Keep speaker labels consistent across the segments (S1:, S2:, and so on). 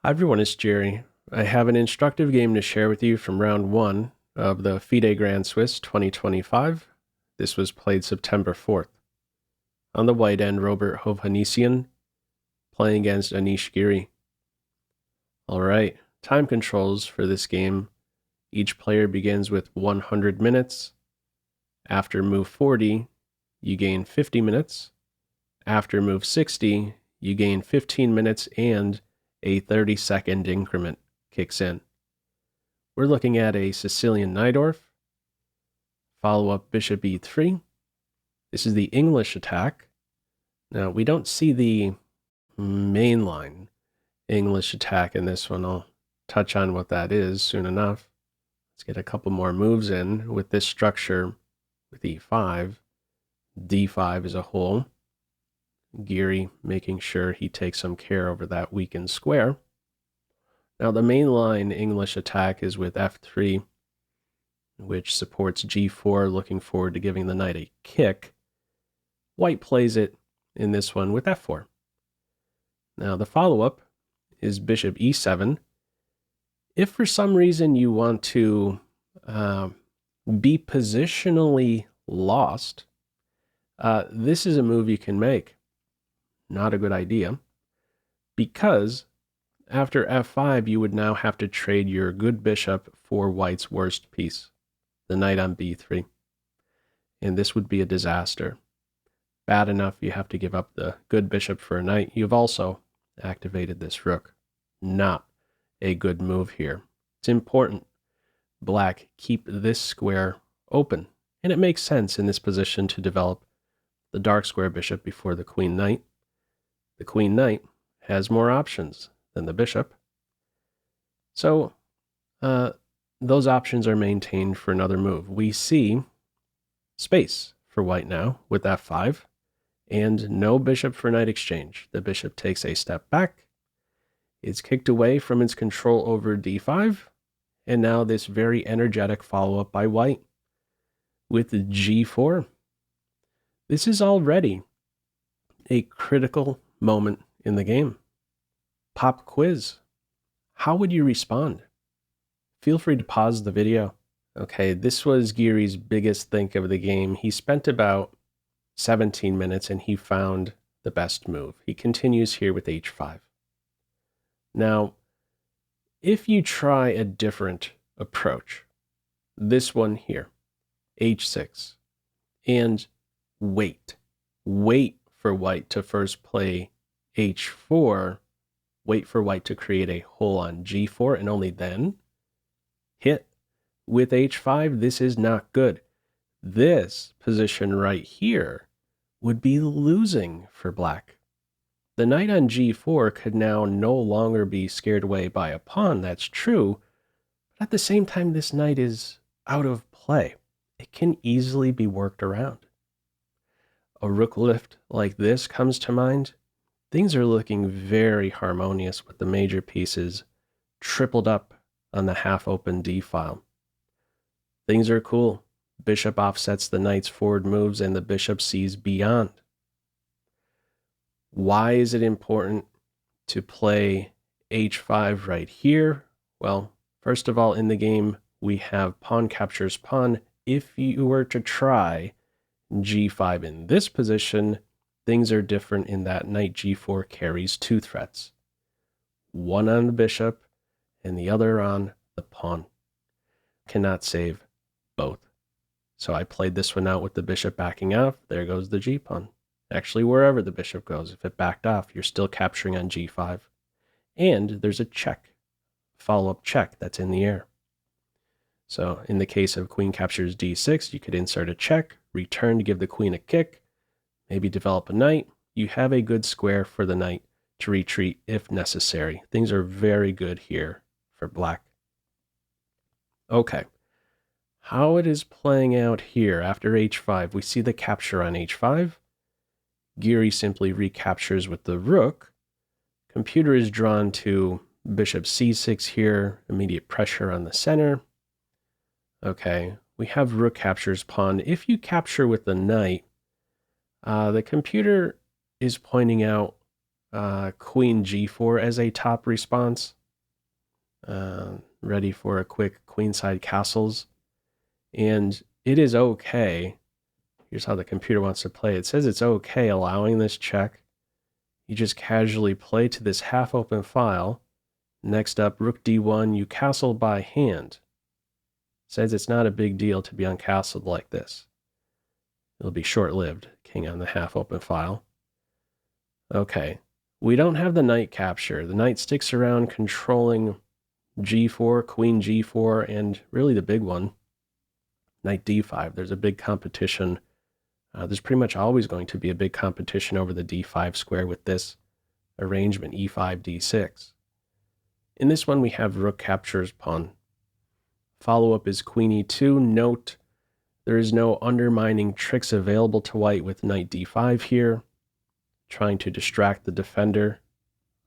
S1: Hi everyone, it's Jerry. I have an instructive game to share with you from round 1 of the FIDE Grand Swiss 2025. This was played September 4th. On the white end, Robert Hovhannisyan playing against Anish Giri. Alright, time controls for this game. Each player begins with 100 minutes. After move 40, you gain 50 minutes. After move 60, you gain 15 minutes and a 30-second increment kicks in. We're looking at a Sicilian Najdorf, follow up bishop e3. This is the English attack. Now, we don't see the mainline English attack in this one. I'll touch on what that is soon enough. Let's get a couple more moves in with this structure with e5, d5 as a whole. Giri making sure he takes some care over that weakened square. Now the mainline English attack is with f3, which supports g4, looking forward to giving the knight a kick. White plays it in this one with f4. Now the follow-up is bishop e7. If for some reason you want to be positionally lost, this is a move you can make. Not a good idea, because after f5 you would now have to trade your good bishop for white's worst piece, the knight on b3, and this would be a disaster. Bad enough you have to give up the good bishop for a knight, you've also activated this rook. Not a good move here. It's important black keep this square open, and it makes sense in this position to develop the dark square bishop before the queen knight. The queen knight has more options than the bishop. So those options are maintained for another move. We see space for white now with f5 and no bishop for knight exchange. The bishop takes a step back. It's kicked away from its control over d5. And now this very energetic follow-up by white with g4. This is already a critical moment in the game. Pop quiz. How would you respond? Feel free to pause the video. Okay, this was Giri's biggest think of the game. He spent about 17 minutes and he found the best move. He continues here with h5. Now, if you try a different approach, this one here, h6, and wait for white to first play h4, wait for white to create a hole on g4, and only then hit with h5, this is not good. This position right here would be losing for black. The knight on g4 could now no longer be scared away by a pawn, that's true, but at the same time this knight is out of play. It can easily be worked around. A rook lift like this comes to mind. Things are looking very harmonious with the major pieces tripled up on the half-open d-file. Things are cool. Bishop offsets the knight's forward moves and the bishop sees beyond. Why is it important to play h5 right here? Well, first of all, in the game, we have pawn captures pawn. If you were to try g5 in this position, things are different in that knight g4 carries two threats. One on the bishop and the other on the pawn. Cannot save both. So I played this one out with the bishop backing off. There goes the g-pawn. Actually, wherever the bishop goes, if it backed off, you're still capturing on g5. And there's a check, follow-up check that's in the air. So in the case of queen captures d6, you could insert a check, return to give the queen a kick, maybe develop a knight. You have a good square for the knight to retreat if necessary. Things are very good here for black. Okay, how it is playing out here after h5, we see the capture on h5. Giri simply recaptures with the rook. Computer is drawn to bishop c6 here, immediate pressure on the center. Okay, we have rook captures pawn. If you capture with the knight, the computer is pointing out Queen G4 as a top response. Ready for a quick queenside castles. And it is okay. Here's how the computer wants to play. It says it's okay allowing this check. You just casually play to this half-open file. Next up, rook d1, you castle by hand. Says it's not a big deal to be uncastled like this. It'll be short-lived, king on the half-open file. Okay, we don't have the knight capture. The knight sticks around controlling g4, queen g4, and really the big one, knight d5. There's a big competition. There's pretty much always going to be a big competition over the d5 square with this arrangement, e5, d6. In this one, we have rook captures pawn. Follow-up is queen e2. Note, there is no undermining tricks available to white with knight d5 here, trying to distract the defender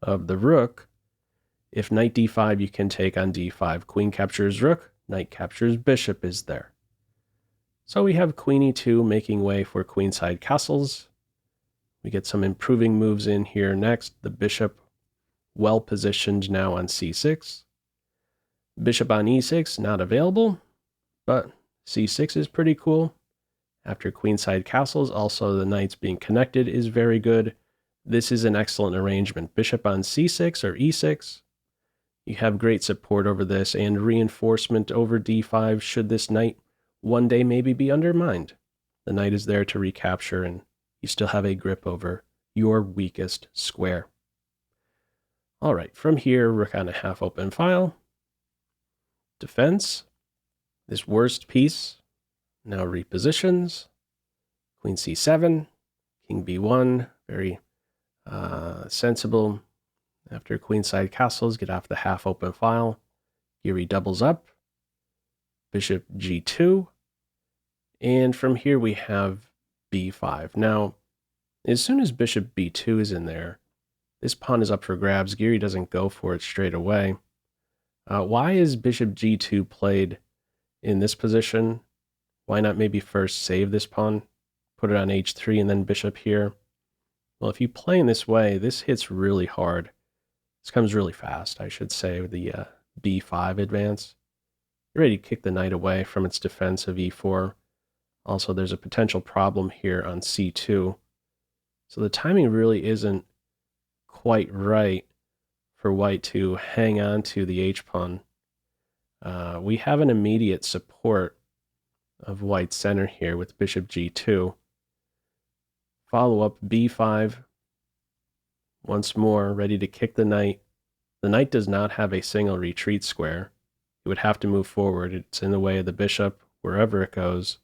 S1: of the rook. If knight d5, you can take on d5. Queen captures rook, knight captures bishop is there. So we have queen e2 making way for queenside castles. We get some improving moves in here next. The bishop well positioned now on c6. Bishop on e6, not available, but c6 is pretty cool. After queenside castles, also the knights being connected is very good. This is an excellent arrangement. Bishop on c6 or e6. You have great support over this and reinforcement over d5 should this knight one day maybe be undermined. The knight is there to recapture and you still have a grip over your weakest square. All right, from here, rook on a half-open file. Defense. This worst piece now repositions. Queen c7, king b1, very sensible. After queenside castles, get off the half-open file. Giri doubles up. Bishop g2. And from here we have b5. Now, as soon as bishop b2 is in there, this pawn is up for grabs. Giri doesn't go for it straight away. Why is bishop g2 played in this position? Why not maybe first save this pawn, put it on h3, and then bishop here? Well, if you play in this way, this hits really hard. This comes really fast, I should say, with the b5 advance. You're ready to kick the knight away from its defense of e4. Also, there's a potential problem here on c2. So the timing really isn't quite right for white to hang on to the h-pawn. We have an immediate support of white's center here with bishop g2. Follow up b5. Once more, ready to kick the knight. The knight does not have a single retreat square. It would have to move forward. It's in the way of the bishop wherever it goes.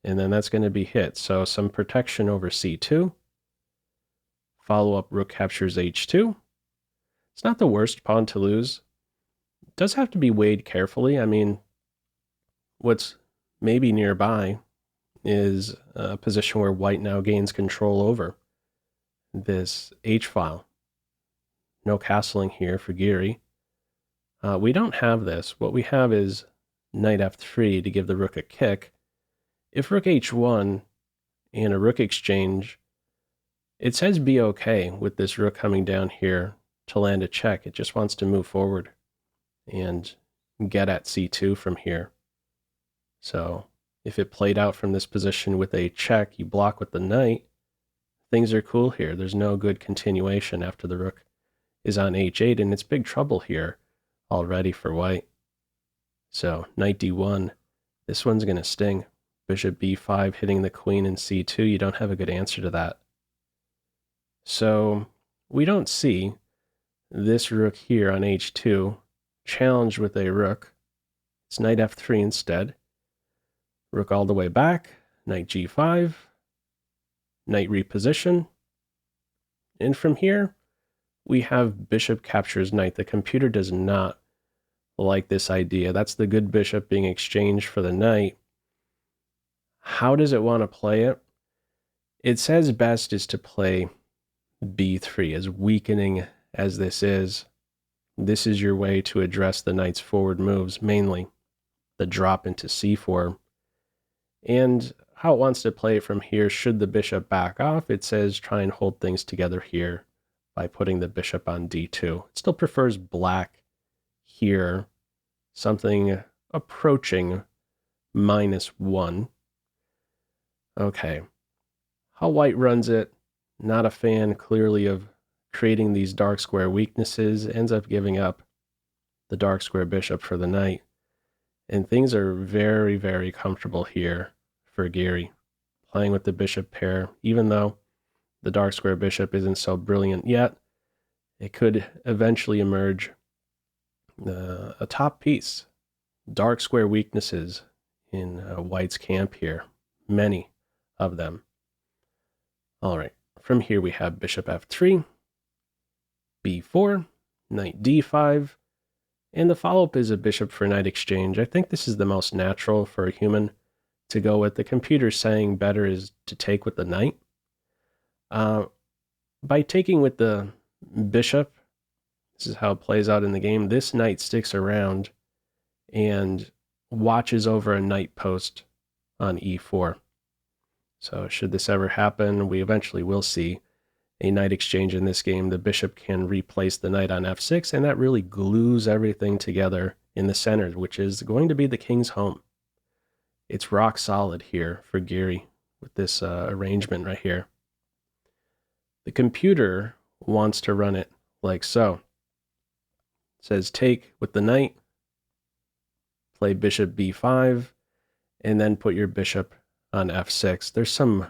S1: And then that's going to be hit. So some protection over c2. Follow up rook captures h2. It's not the worst pawn to lose. It does have to be weighed carefully. I mean, what's maybe nearby is a position where white now gains control over this h-file. No castling here for Giri. We don't have this. What we have is knight f3 to give the rook a kick. If rook h1 and a rook exchange, it says be okay with this rook coming down here to land a check. It just wants to move forward and get at c2 from here. So if it played out from this position with a check, you block with the knight, things are cool here. There's no good continuation after the rook is on h8, and it's big trouble here already for white. So knight d1, this one's going to sting. Bishop b5 hitting the queen in c2, you don't have a good answer to that. So we don't see this rook here on h2 challenged with a rook. It's knight f3 instead. Rook all the way back, knight g5, knight reposition. And from here, we have bishop captures knight. The computer does not like this idea. That's the good bishop being exchanged for the knight. How does it want to play it? It says best is to play b3, as weakening as this is. This is your way to address the knight's forward moves, mainly the drop into c4. And how it wants to play it from here, should the bishop back off, it says try and hold things together here by putting the bishop on d2. It still prefers black here, something approaching -1. Okay, how white runs it, not a fan clearly of creating these dark square weaknesses, ends up giving up the dark square bishop for the knight. And things are very, very comfortable here for Giri, playing with the bishop pair. Even though the dark square bishop isn't so brilliant yet, it could eventually emerge a top piece. Dark square weaknesses in White's camp here, many of them. All right, from here we have bishop f3, b4, knight d5, and the follow-up is a bishop for knight exchange. I think this is the most natural for a human to go with. The computer saying better is to take with the knight. By taking with the bishop, this is how it plays out in the game. This knight sticks around and watches over a knight post on e4. So should this ever happen, we eventually will see a knight exchange in this game. The bishop can replace the knight on f6, and that really glues everything together in the center, which is going to be the king's home. It's rock solid here for Giri with this arrangement right here. The computer wants to run it like so. It says take with the knight, play bishop b5, and then put your bishop on f6. There's some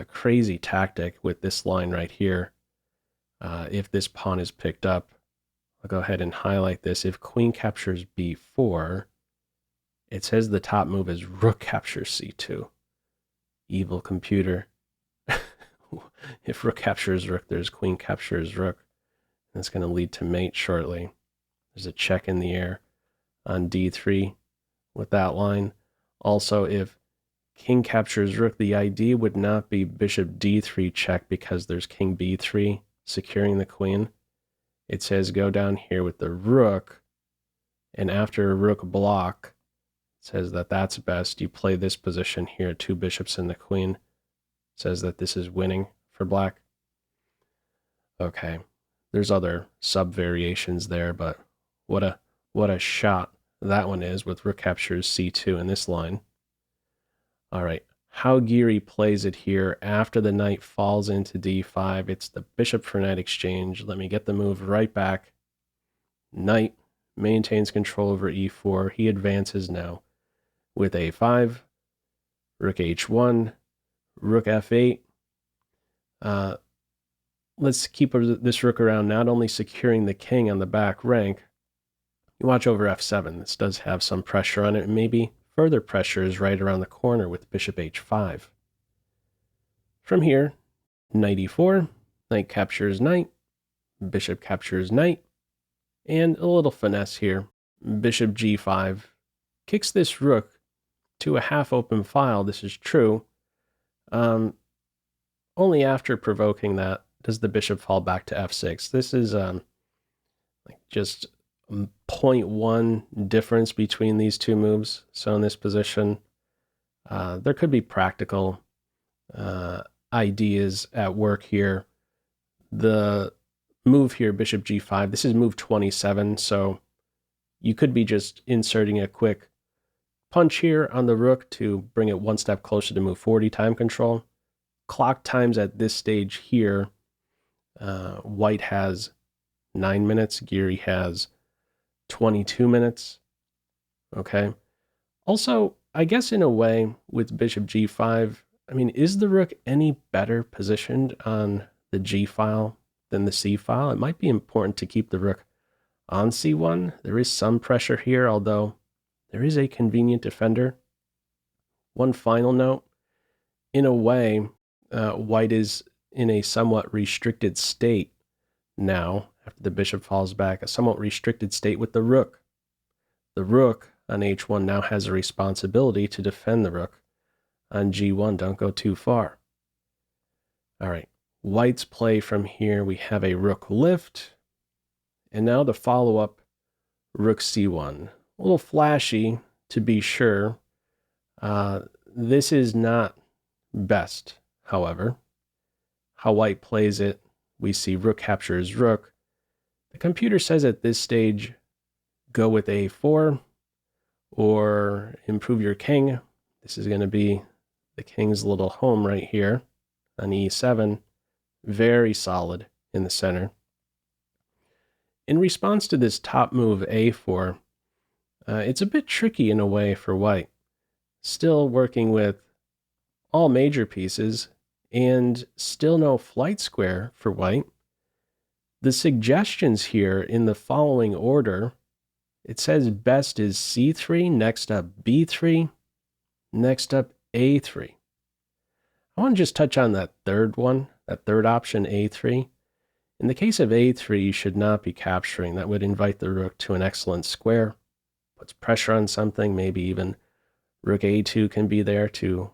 S1: crazy tactic with this line right here. If this pawn is picked up, I'll go ahead and highlight this. If queen captures b4, it says the top move is rook captures c2. Evil computer. If rook captures rook, there's queen captures rook. That's going to lead to mate shortly. There's a check in the air on d3 with that line. Also, if king captures rook, the idea would not be bishop d3 check because there's king b3 securing the queen. It says go down here with the rook, and after a rook block, it says that that's best. You play this position here, two bishops and the queen. It says that this is winning for black. Okay, there's other sub variations there, but what a shot that one is with rook captures c2 in this line. All right, how Giri plays it here after the knight falls into d5. It's the bishop for knight exchange. Let me get the move right back. Knight maintains control over e4. He advances now with a5, rook h1, rook f8. Let's keep this rook around, not only securing the king on the back rank. You watch over f7. This does have some pressure on it, and maybe further pressure is right around the corner with bishop h5. From here, knight e4, knight captures knight, bishop captures knight, and a little finesse here. Bishop g5 kicks this rook to a half-open file. This is true. Only after provoking that does the bishop fall back to f6. This is just 0.1 difference between these two moves. So in this position, there could be practical ideas at work here. The move here, bishop g5, this is move 27, so you could be just inserting a quick punch here on the rook to bring it one step closer to move 40 time control. Clock times at this stage here, White has 9 minutes, Giri has 22 minutes. Okay. Also, I guess in a way with bishop g5, I mean, is the rook any better positioned on the g file than the c file? It might be important to keep the rook on c1. There is some pressure here, although there is a convenient defender. One final note, in a way, White is in a somewhat restricted state now, after the bishop falls back, a somewhat restricted state with the rook. The rook on h1 now has a responsibility to defend the rook on g1. Don't go too far. All right, White's play from here, we have a rook lift, and now the follow-up, rook c1. A little flashy, to be sure. This is not best, however. How White plays it, we see rook captures rook. The computer says at this stage, go with a4 or improve your king. This is going to be the king's little home right here on e7. Very solid in the center. In response to this top move a4, it's a bit tricky in a way for white. Still working with all major pieces and still no flight square for white. The suggestions here in the following order, it says best is c3, next up b3, next up a3. I want to just touch on that third one, that third option, a3. In the case of a3, you should not be capturing. That would invite the rook to an excellent square, puts pressure on something, maybe even rook a2 can be there to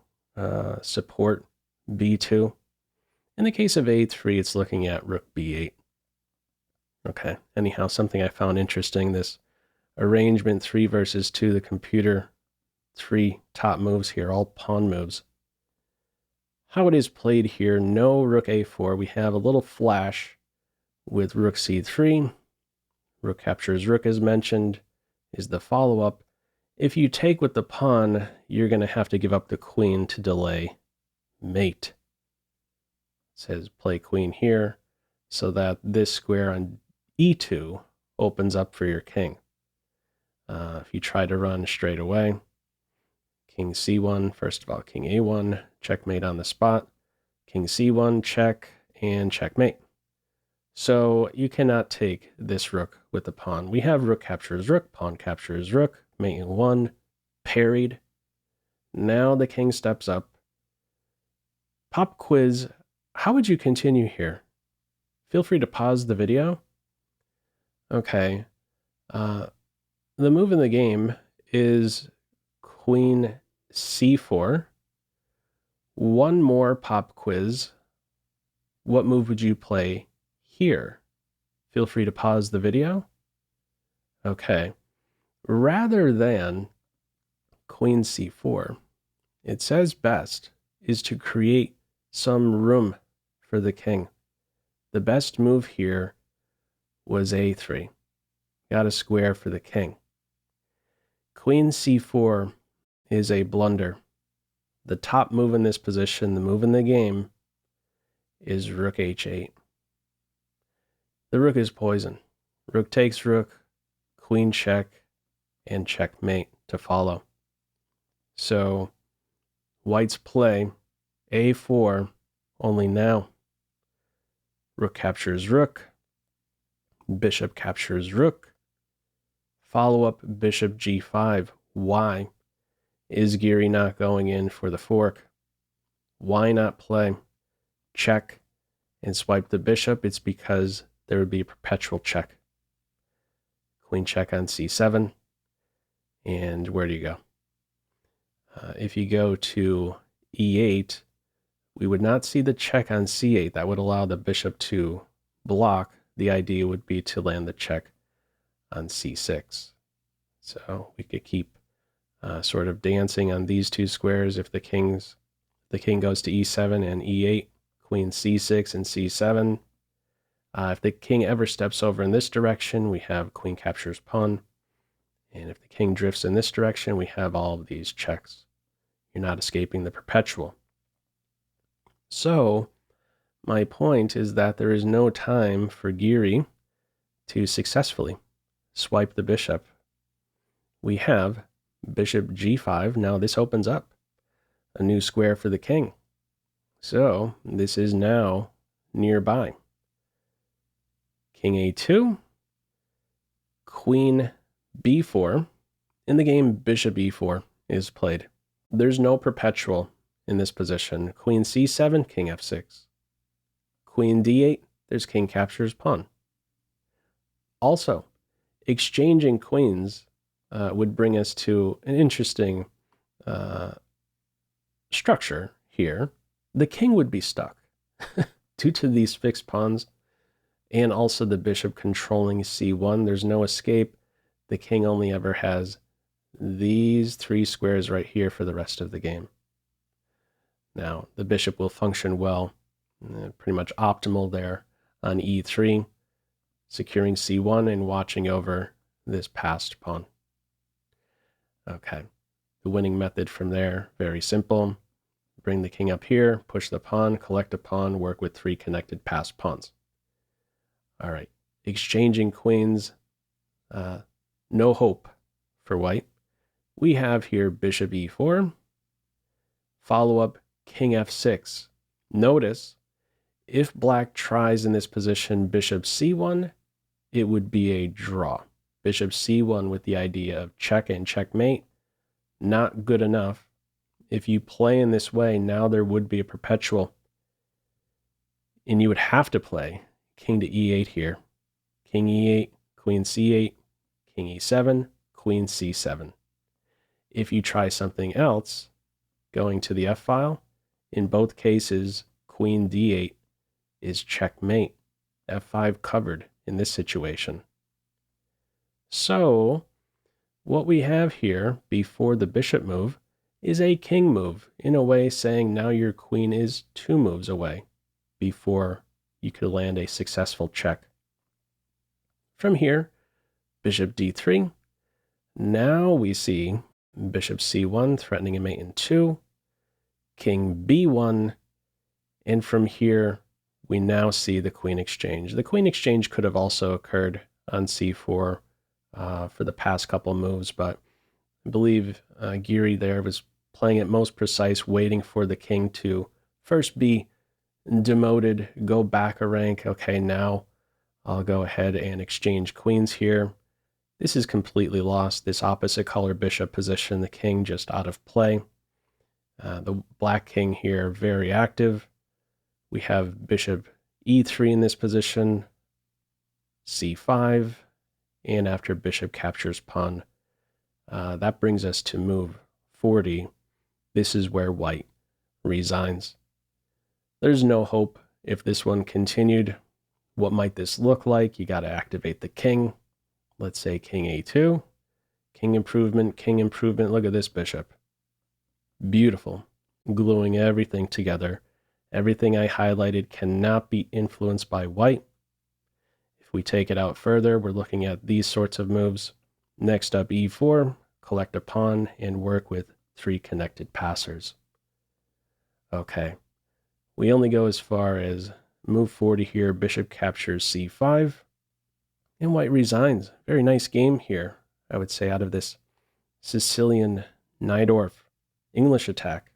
S1: support b2. In the case of a3, it's looking at rook b8. Okay, anyhow, something I found interesting, this arrangement 3 versus 2, the computer, 3 top moves here, all pawn moves. How it is played here, no rook a4. We have a little flash with rook c3. Rook captures rook, as mentioned, is the follow-up. If you take with the pawn, you're going to have to give up the queen to delay mate. It says play queen here so that this square on e2 opens up for your king. If you try to run straight away, king c1, first of all, king a1, checkmate on the spot, king c1, check, and checkmate. So you cannot take this rook with the pawn. We have rook captures rook, pawn captures rook, mate in 1, parried. Now the king steps up. Pop quiz, how would you continue here? Feel free to pause the video. Okay. The move in the game is queen c4. One more pop quiz. What move would you play here? Feel free to pause the video. Okay. Rather than queen c4, it says best is to create some room for the king. The best move here was a3. Got a square for the king. Queen c4 is a blunder. The top move in this position, the move in the game, is rook h8. The rook is poison. Rook takes rook, queen check, and checkmate to follow. So white's play a4 only now. Rook captures rook, bishop captures rook, follow up bishop g5. Why is Giri not going in for the fork? Why not play check and swipe the bishop? It's because there would be a perpetual check. Queen check on c7. And where do you go? If you go to e8, we would not see the check on c8. That would allow the bishop to block. The idea would be to land the check on c6. So we could keep sort of dancing on these two squares. If the king goes to e7 and e8, queen c6 and c7. If the king ever steps over in this direction, we have queen captures pawn. And if the king drifts in this direction, we have all of these checks. You're not escaping the perpetual. So my point is that there is no time for Giri to successfully swipe the bishop. We have bishop g5. Now this opens up a new square for the king. So this is now nearby. King a2, queen b4. In the game, bishop e4 is played. There's no perpetual in this position. Queen c7, king f6. Queen d8, there's king captures pawn. Also, exchanging queens would bring us to an interesting structure here. The king would be stuck due to these fixed pawns and also the bishop controlling c1. There's no escape. The king only ever has these three squares right here for the rest of the game. Now, the bishop will function well, pretty much optimal there on e3, securing c1 and watching over this passed pawn. Okay, the winning method from there, very simple. Bring the king up here, push the pawn, collect a pawn, work with 3 connected passed pawns. All right, exchanging queens, no hope for white. We have here bishop e4, follow up king f6. Notice, if black tries in this position bishop c1, it would be a draw. Bishop c1 with the idea of check and checkmate, not good enough. If you play in this way, now there would be a perpetual, and you would have to play king to e8 here. King e8, queen c8, king e7, queen c7. If you try something else, going to the f-file, in both cases, queen d8 is checkmate. f5 covered in this situation. So, what we have here before the bishop move is a king move, in a way saying now your queen is 2 moves away before you could land a successful check. From here, bishop d3. Now we see bishop c1 threatening a mate in 2, king b1, and from here we now see the queen exchange. The queen exchange could have also occurred on c4 for the past couple moves, but I believe Giri there was playing it most precise, waiting for the king to first be demoted, go back a rank. Okay, now I'll go ahead and exchange queens here. This is completely lost, this opposite color bishop position, the king just out of play. The black king here very active. We have bishop e3 in this position, c5, and after bishop captures pawn, that brings us to move 40. This is where white resigns. There's no hope if this one continued. What might this look like? You got to activate the king. Let's say king a2, king improvement, king improvement. Look at this bishop. Beautiful, gluing everything together. Everything I highlighted cannot be influenced by white. If we take it out further, we're looking at these sorts of moves. Next up, e4, collect a pawn and work with 3 connected passers. Okay, we only go as far as move 40 here, bishop captures c5, and white resigns. Very nice game here, I would say, out of this Sicilian Najdorf English attack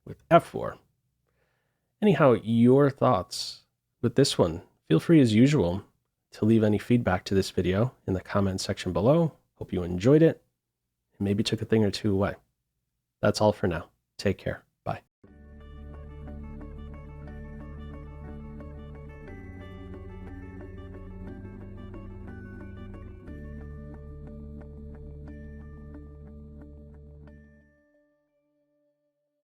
S1: with f4. Anyhow, your thoughts with this one? Feel free as usual to leave any feedback to this video in the comment section below. Hope you enjoyed it and maybe took a thing or two away. That's all for now. Take care.